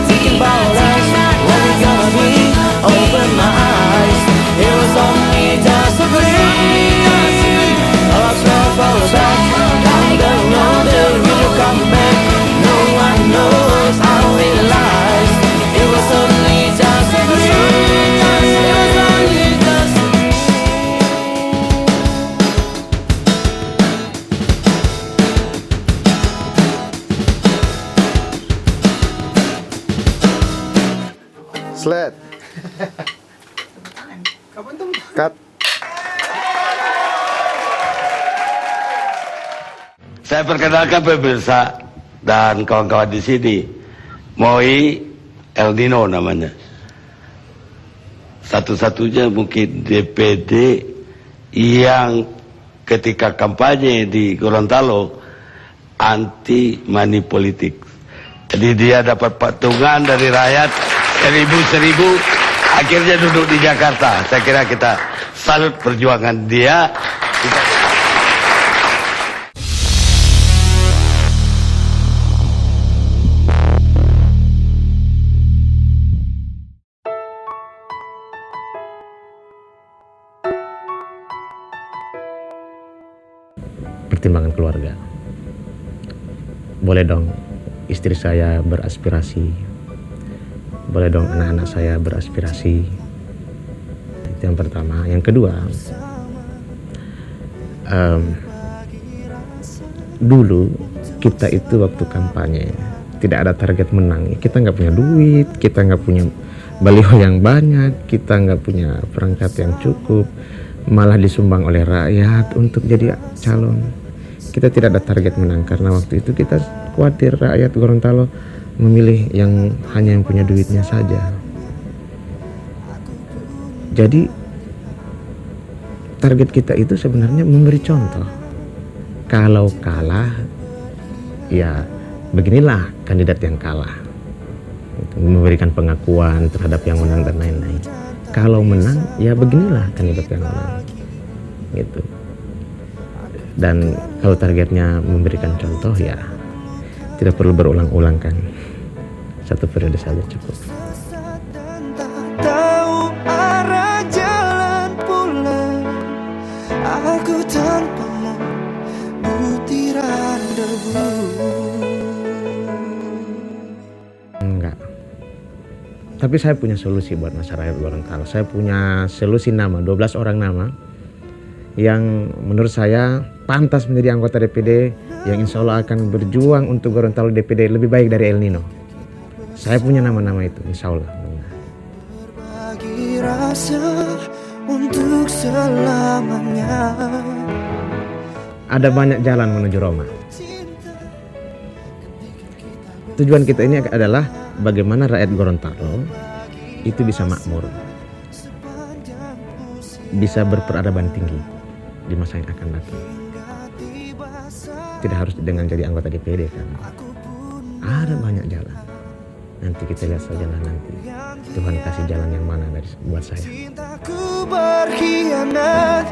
thinking about us, what we gonna be. Open my eyes, it was only just a dream. So I travel back down the road, will you come back? No one knows. I realized it was only just a dream. It was only just a Sled. Cut. Saya perkenalkan pemirsa dan kawan-kawan di sini, Moi El Nino namanya. Satu-satunya mungkin DPD yang ketika kampanye di Gorontalo anti money politik. Jadi dia dapat patungan dari rakyat seribu, akhirnya duduk di Jakarta. Saya kira kita salut perjuangan dia. Pertimbangan keluarga. Boleh dong istri saya beraspirasi, boleh dong anak-anak saya beraspirasi. Itu yang pertama. Yang kedua, Dulu kita itu waktu kampanye tidak ada target menang. Kita nggak punya duit, kita nggak punya baliho yang banyak, kita nggak punya perangkat yang cukup, malah disumbang oleh rakyat untuk jadi calon. Kita tidak ada target menang karena waktu itu kita khawatir rakyat Gorontalo memilih yang hanya yang punya duitnya saja. Jadi target kita itu sebenarnya memberi contoh. Kalau kalah, ya beginilah kandidat yang kalah. Memberikan pengakuan terhadap yang menang dan lain-lain. Kalau menang, ya beginilah kandidat yang menang. Gitu. Dan kalau targetnya memberikan contoh, ya tidak perlu berulang-ulang kan. Satu periode saja cukup. Tahu arah jalan pulang, aku tanpamu butiran debu. Enggak. Tapi saya punya solusi buat masyarakat Gorontalo. Saya punya solusi nama, 12 orang nama yang menurut saya pantas menjadi anggota DPD, yang insya Allah akan berjuang untuk Gorontalo DPD lebih baik dari El Nino. Saya punya nama-nama itu, insya Allah. Bagi rasa untuk selamanya. Ada banyak jalan menuju Roma. Tujuan kita ini adalah bagaimana rakyat Gorontalo itu bisa makmur, bisa berperadaban tinggi di masa yang akan datang. Tidak harus dengan jadi anggota DPD kan. Ada banyak jalan. Nanti kita lihat saja lah nanti Tuhan kasih jalan yang mana dari buat saya. Cintaku berkhianat.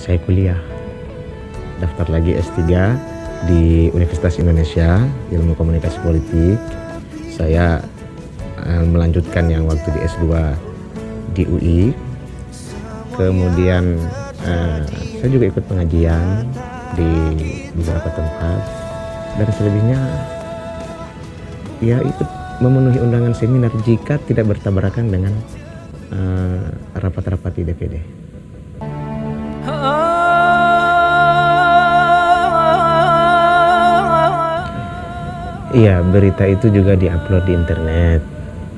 Saya kuliah, daftar lagi S3 di Universitas Indonesia, Ilmu Komunikasi Politik. Saya melanjutkan yang waktu di S2 di UI. Kemudian saya juga ikut pengajian di beberapa tempat, dan selebihnya ya ikut memenuhi undangan seminar jika tidak bertabrakan dengan rapat-rapat di DPD. Iya, berita itu juga diupload di internet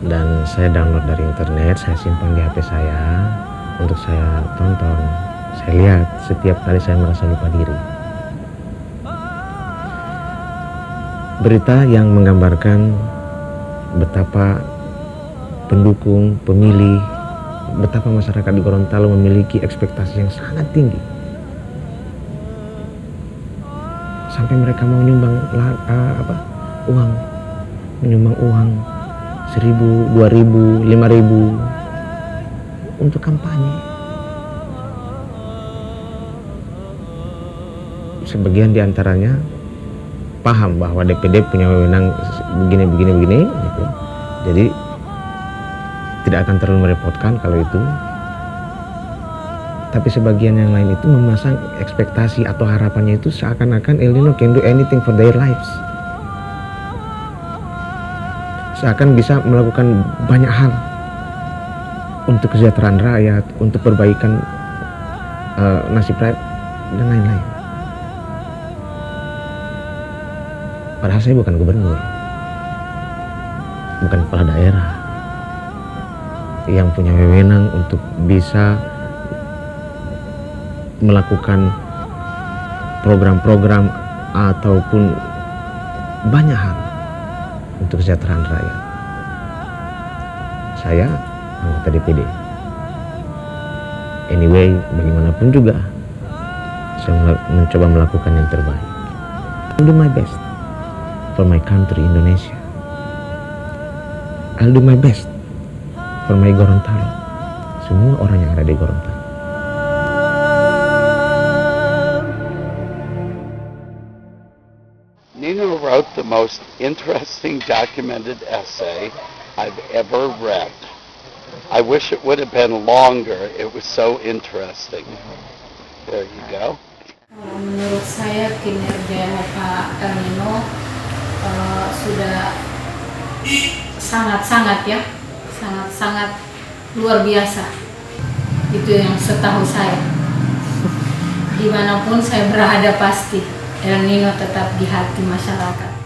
dan saya download dari internet, saya simpan di HP saya untuk saya tonton. Saya lihat setiap kali saya merasa lupa diri. Berita yang menggambarkan betapa pendukung, pemilih, betapa masyarakat di Gorontalo memiliki ekspektasi yang sangat tinggi. Sampai mereka mau nyumbang uang, menyumbang uang 1.000, 2.000, 5.000 untuk kampanye. Sebagian diantaranya paham bahwa DPD punya wewenang begini, gitu. Jadi tidak akan terlalu merepotkan kalau itu. Tapi sebagian yang lain itu memasang ekspektasi atau harapannya itu seakan-akan El Nino can do anything for their lives. Seakan bisa melakukan banyak hal untuk kesejahteraan rakyat, untuk perbaikan nasib rakyat dan lain-lain. Padahal saya bukan gubernur, bukan kepala daerah yang punya wewenang untuk bisa melakukan program-program ataupun banyak hal untuk kesejahteraan rakyat. Saya anggota DPD. Anyway, bagaimanapun juga saya mencoba melakukan yang terbaik. I'll do my best for my country Indonesia. I'll do my best for my Gorontalo. Semua orang yang ada di Gorontalo. Nino wrote the most interesting documented essay I've ever read. I wish it would have been longer. It was so interesting. There you go. Menurut saya kinerja Pak El Nino sudah sangat-sangat luar biasa. Itu yang setahu saya. Dimanapun saya berada pasti El Nino tetap di hati masyarakat.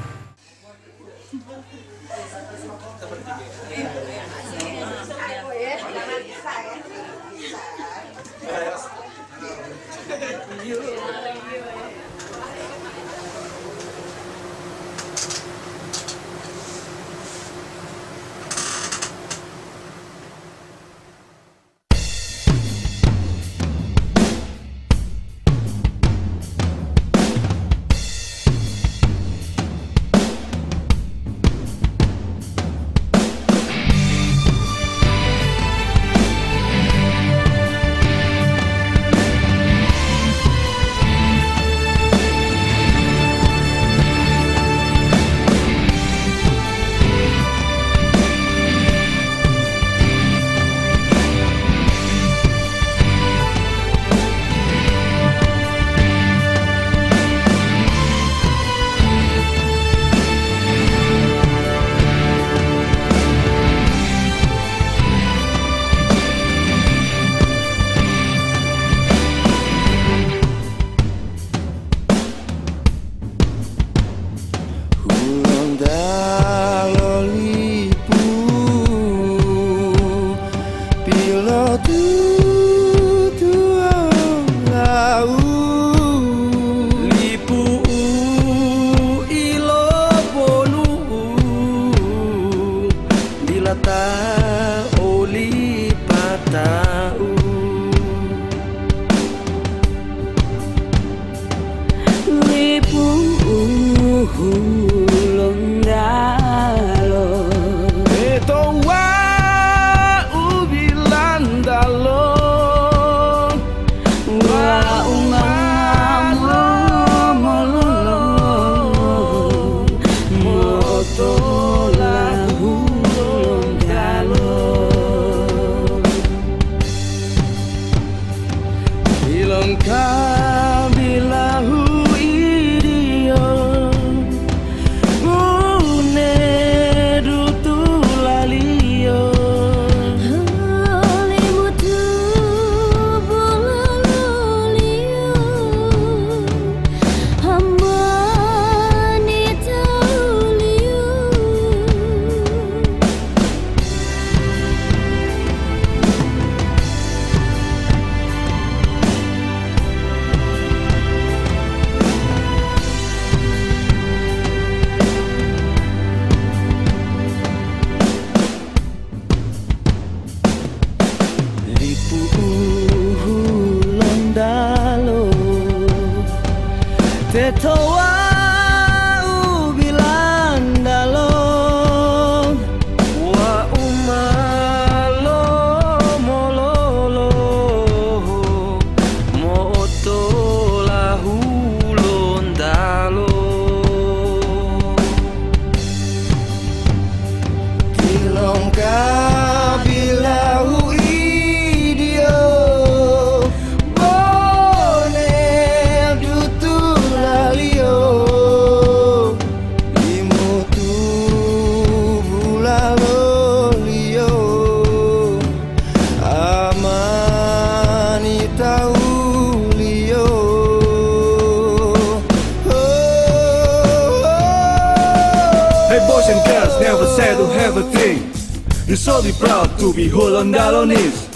You're so proud to be Hollandalonese.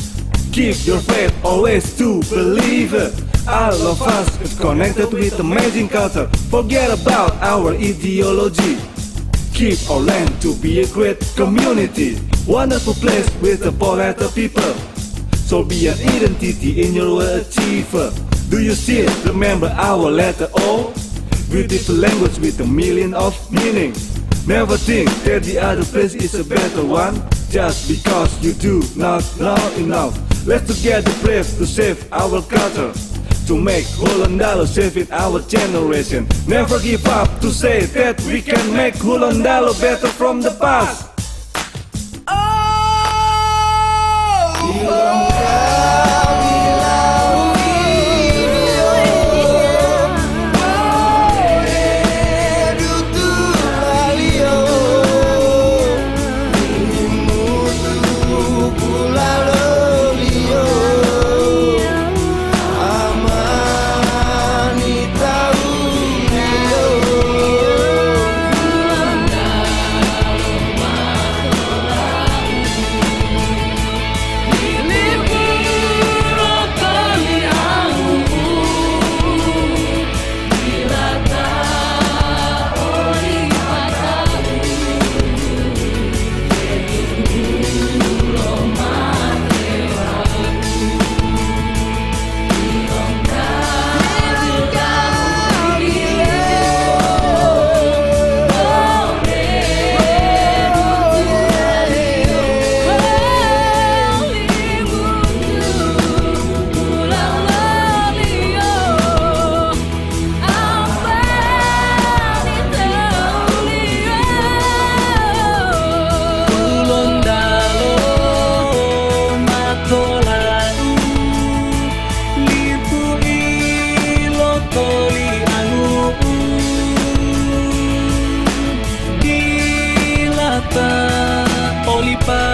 Keep your faith always to believe it. All of us is connected with amazing culture. Forget about our ideology. Keep our land to be a great community. Wonderful place with a polite people. So be an identity in your achiever. Do you still remember our letter O? Beautiful language with a million of meaning. Never think that the other place is a better one. Just because you do not know enough. Let's together brave to save our culture. To make Hollandalo safe in our generation. Never give up to say that we can make Hollandalo better from the past. pagi.